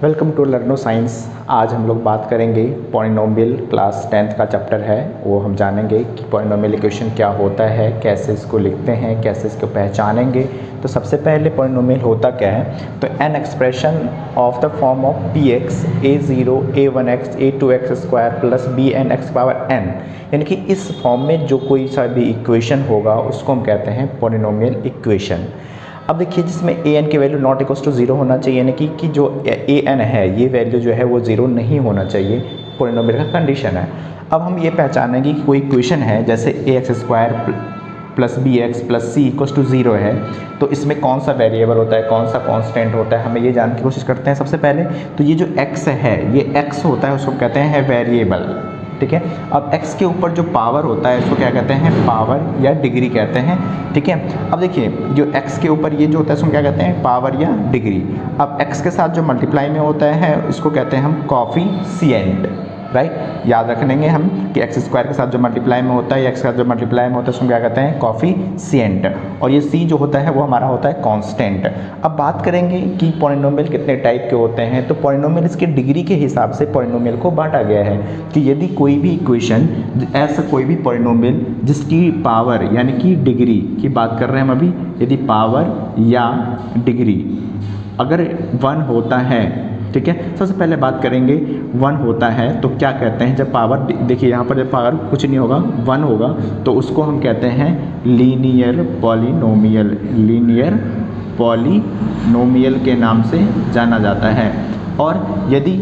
Welcome to लर्नो science. आज हम लोग बात करेंगे पॉलिनोमियल। क्लास 10th का चैप्टर है, वो हम जानेंगे कि पॉलिनोमियल इक्वेशन क्या होता है, कैसे इसको लिखते हैं, कैसे इसको पहचानेंगे। तो सबसे पहले पॉलिनोमियल होता क्या है, तो an expression of the form of P X a0 a1x a2x square plus B N X power n, यानी कि इस फॉर्म में जो कोई सा भी इक्वेशन होगा उसको हम कहते हैं पॉलिनोमियल इक्वेशन। अब देखिए, जिसमें ए एन की value not equals to zero होना चाहिए, यानी कि जो ए एन है ये वैल्यू जो है वो जीरो नहीं होना चाहिए, पॉलिनोमियल का कंडीशन है। अब हम ये पहचानेंगे कि कोई इक्वेशन है जैसे a x square plus b x plus c equals to zero है, तो इसमें कौन सा वेरिएबल होता है, कौन सा कांस्टेंट होता है, हमें ये जानने की कोशिश करते हैं। सबसे पहले तो ये जो एक्स है, ये एक्स होता है, उसको कहते हैं वेरिएबल, ठीक है। अब x के ऊपर जो पावर होता है इसको क्या कहते हैं, पावर या डिग्री कहते हैं, ठीक है। अब देखिए, जो x के ऊपर ये जो होता है इसको क्या कहते हैं, पावर या डिग्री। अब x के साथ जो मल्टीप्लाई में होता है इसको कहते हैं हम कॉफिशिएंट, राइट। याद रख लेंगे हम कि एक्स स्क्वायर के साथ जो मल्टीप्लाई में होता है या एक्स का जो मल्टीप्लाई में होता है उसको क्या कहते हैं, कॉफिशिएंट। और ये सी जो होता है वो हमारा होता है कांस्टेंट। अब बात करेंगे कि पॉलिनोमियल कितने टाइप के होते हैं, तो पॉलिनोमियल इसके डिग्री के हिसाब से पॉलिनोमियल को बांटा गया है कि यदि कोई भी इक्वेशन, ऐसा कोई भी पॉलिनोमियल जिसकी पावर यानी कि डिग्री की बात कर रहे हैं हम अभी, यदि पावर या डिग्री अगर 1 होता है, ठीक है। सबसे पहले बात करेंगे 1 होता है तो क्या कहते हैं, जब पावर, देखिए यहाँ पर जब पावर कुछ नहीं होगा 1 होगा तो उसको हम कहते हैं लीनियर पॉलिनोमियल, लीनियर पॉलिनोमियल के नाम से जाना जाता है। और यदि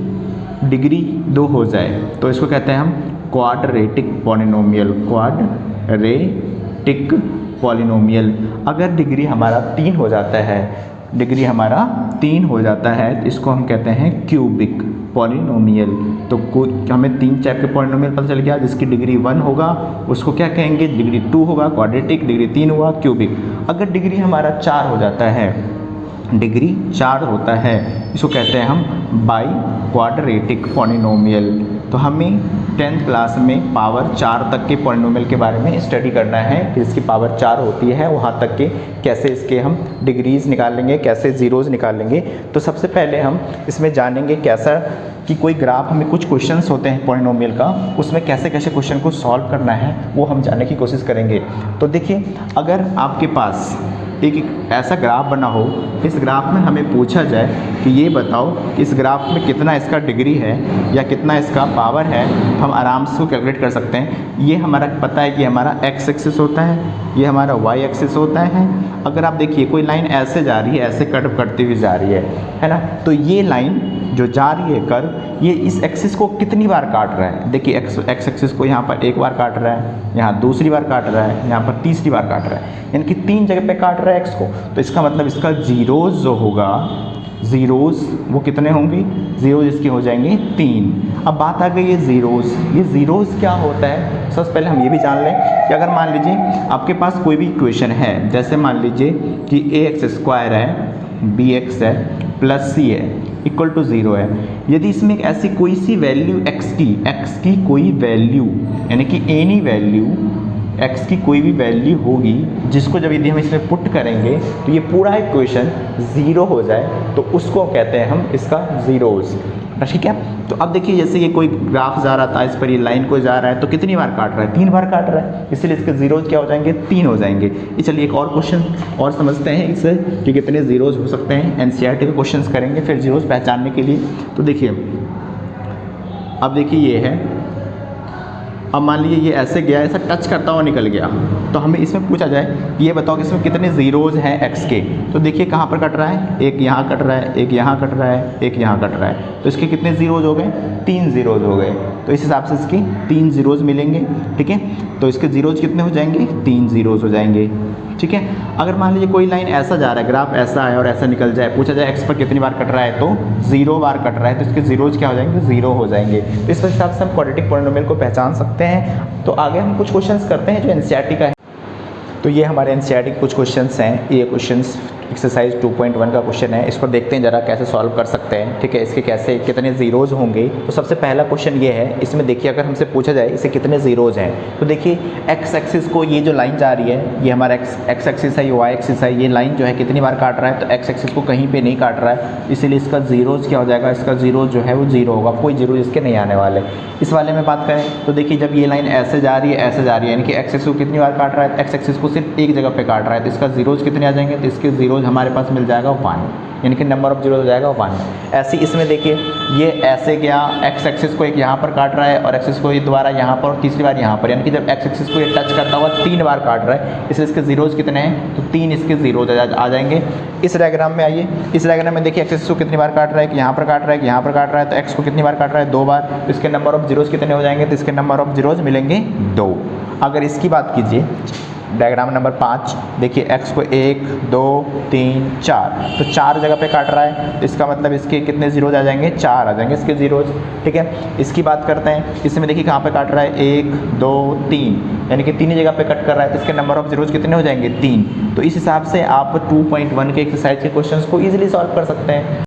डिग्री 2 हो जाए तो इसको कहते हैं हम क्वाड्रेटिक पॉलिनोमियल, क्वाड्रेटिक पॉलिनोमियल। अगर डिग्री हमारा 3 हो जाता है, डिग्री हमारा 3 हो जाता है तो इसको हम कहते हैं क्यूबिक पॉलिनोमियल। तो हमें 3 टाइप के पॉलिनोमियल पता चल गया, जिसकी डिग्री 1 होगा उसको क्या कहेंगे, डिग्री 2 होगा क्वाड्रेटिक, डिग्री 3 हुआ क्यूबिक। अगर डिग्री हमारा 4 हो जाता है, डिग्री 4 होता है, इसको कहते हैं हम बाई क्वाड्रेटिक पॉलिनोमियल। तो हमें 10th क्लास में पावर 4 तक के पॉलिनोमियल के बारे में स्टडी करना है कि इसकी पावर 4 होती है, वहाँ तक के कैसे इसके हम डिग्रीज निकालेंगे, कैसे ज़ीरोज़ निकालेंगे। तो सबसे पहले हम इसमें जानेंगे कैसा कि कोई ग्राफ, हमें कुछ क्वेश्चंस होते हैं पॉलिनोमियल का, उसमें कैसे कैसे क्वेश्चन को सॉल्व करना है वो हम जानने की कोशिश करेंगे। तो देखिए, अगर आपके पास एक ऐसा ग्राफ बना हो, इस ग्राफ में हमें पूछा जाए कि ये बताओ कि इस ग्राफ में कितना इसका डिग्री है या कितना इसका पावर है, हम आराम से उसको कैलकुलेट कर सकते हैं। ये हमारा पता है कि हमारा एक्स एक्सिस होता है, ये हमारा वाई एक्सिस होता है। अगर आप देखिए कोई लाइन ऐसे जा रही है, ऐसे कर्व करती हुई जा रही है ना, तो ये लाइन जो जा रही है कर्व, ये इस एक्सिस को कितनी बार काट रहा है। देखिए एक्स एक्सिस को यहाँ पर एक बार काट रहा है, यहाँ दूसरी बार काट रहा है, यहाँ पर तीसरी बार काट रहा है, यानी कि 3 जगह पे काट रहा है एक्स को। तो इसका मतलब इसका जीरोज़ जो होगा, ज़ीरोज़ वो कितने होंगे, ज़ीरोज़ इसके हो जाएंगे 3। अब बात आ गई ये ज़ीरोज़, ये ज़ीरोज़ क्या होता है। सबसे पहले हम ये भी जान लें कि अगर मान लीजिए आपके पास कोई भी इक्वेशन है, जैसे मान लीजिए कि ए एक्स स्क्वायर है, बी एक्स है प्लस सी है इक्वल टू 0 है। यदि इसमें एक ऐसी कोई सी वैल्यू एक्स की कोई वैल्यू, यानी कि एनी वैल्यू x की कोई भी वैल्यू होगी, जिसको जब यदि हम इसमें पुट करेंगे तो ये पूरा इक्वेशन 0 हो जाए, तो उसको कहते हैं हम इसका ज़ीरोज़, ठीक है। तो अब देखिए, जैसे ये कोई ग्राफ जा रहा था, इस पर ये लाइन को जा रहा है, तो कितनी बार काट रहा है, 3 बार काट रहा है, इसलिए इसके ज़ीरोज़ क्या हो जाएंगे, 3 हो जाएंगे। चलिए एक और क्वेश्चन और समझते हैं इससे कि कितने ज़ीरोज़ हो सकते हैं। एनसीईआरटी के क्वेश्चंस करेंगे फिर ज़ीरोज़ पहचानने के लिए। तो देखिए, अब देखिए ये है, अब मान लीजिए ये ऐसे गया, ऐसा टच करता हुआ निकल गया, तो हमें इसमें पूछा जाए कि ये बताओ कि इसमें कितने ज़ीरोज़ हैं एक्स के। तो देखिए कहाँ पर कट रहा है, एक यहाँ कट रहा है, एक यहाँ कट रहा है, एक यहाँ कट रहा है, तो इसके कितने ज़ीरोज़ हो गए, 3 ज़ीरोज़ हो गए। तो इस हिसाब से इसके 3 ज़ीरोज़ मिलेंगे, ठीक है। तो इसके ज़ीरोज़ कितने हो जाएंगे, 3 ज़ीरोज़ हो जाएंगे, ठीक है। अगर मान लीजिए कोई लाइन ऐसा जा रहा है, ग्राफ ऐसा है और ऐसा निकल जाए, पूछा जाए एक्स पर कितनी बार कट रहा है, तो 0 बार कट रहा है, तो इसके ज़ीरोज़ क्या हो जाएंगे, 0 हो जाएंगे। तो इस हिसाब से हम क्वाड्रेटिक पॉलिनोमियल को पहचान सकते हैं। तो आगे हम कुछ क्वेश्चंस करते हैं जो एनसीईआरटी का है। तो ये हमारे एनसीईआरटी के कुछ क्वेश्चंस हैं, ये क्वेश्चंस एक्सरसाइज 2.1 का क्वेश्चन है। इसको देखते हैं ज़रा कैसे सॉल्व कर सकते हैं, ठीक है। इसके कैसे कितने ज़ीरोज़ होंगे। तो सबसे पहला क्वेश्चन ये है, इसमें देखिए अगर हमसे पूछा जाए इसे कितने ज़ीरोज़ हैं, तो देखिए एक्स एक्सिस को ये जो लाइन जा रही है ये हमारा एक्स एक्सिस है, ये वाई एक्सिस है, ये लाइन जो है कितनी बार काट रहा है, तो एक्स एक्सिस को कहीं पे नहीं काट रहा है, इसीलिए इसका ज़ीरोज़ क्या हो जाएगा, इसका ज़ीरो जो है वो ज़ीरो होगा, कोई ज़ीरो इसके नहीं आने वाले। इस वाले में बात करें तो देखिए जब ये लाइन ऐसे जा रही है ऐसे जा रही है, यानी कि एक्स एक्सिस को कितनी बार काट रहा है, एक्स एक्सिस को सिर्फ एक जगह पे काट रहा है, तो इसका ज़ीरोज़ कितने आ जाएंगे, तो इसके ज़ीरोज़ हमारे पास मिल जाएगा 1, यानी कि नंबर ऑफ जीरो हो जाएगा 1। ऐसे इसमें देखिए ये ऐसे गया, एक्स एक्सिस को एक यहाँ पर काट रहा है और एक्सिस को ये दोबारा यहाँ पर और तीसरी बार यहाँ पर, यानी कि जब एक्स एक्सिस को ये टच करता हुआ 3 बार काट रहा है, इसलिए इसके ज़ीरोज़ कितने हैं, तो 3 इसके ज़ीरोज़ आ जाएंगे। इस डायग्राम में आइए, इस डायग्राम में देखिए एक्स एक्सिस को कितनी बार काट रहा है, कि यहाँ पर काट रहा है, कि यहाँ पर काट रहा है, तो एक्स को कितनी बार काट रहा है, 2 बार, तो इसके नंबर ऑफ जीरोज़ कितने हो जाएंगे, तो इसके नंबर ऑफ जीरोज़ मिलेंगे 2। अगर इसकी बात कीजिए डायग्राम नंबर 5, देखिए x को 1 2 3 4, तो 4 जगह पे काट रहा है, तो इसका मतलब इसके कितने ज़ीरोज़ आ जाएंगे, 4 आ जाएंगे इसके ज़ीरोज़, ठीक है। इसकी बात करते हैं, इसमें देखिए कहाँ पे काट रहा है, 1 2 3, यानी कि 3 जगह पे कट कर रहा है, तो इसके नंबर ऑफ जीरोज़ कितने हो जाएंगे, 3। तो इस हिसाब से आप 2.1 के एक्सरसाइज के क्वेश्चंस को ईजिली सॉल्व कर सकते हैं।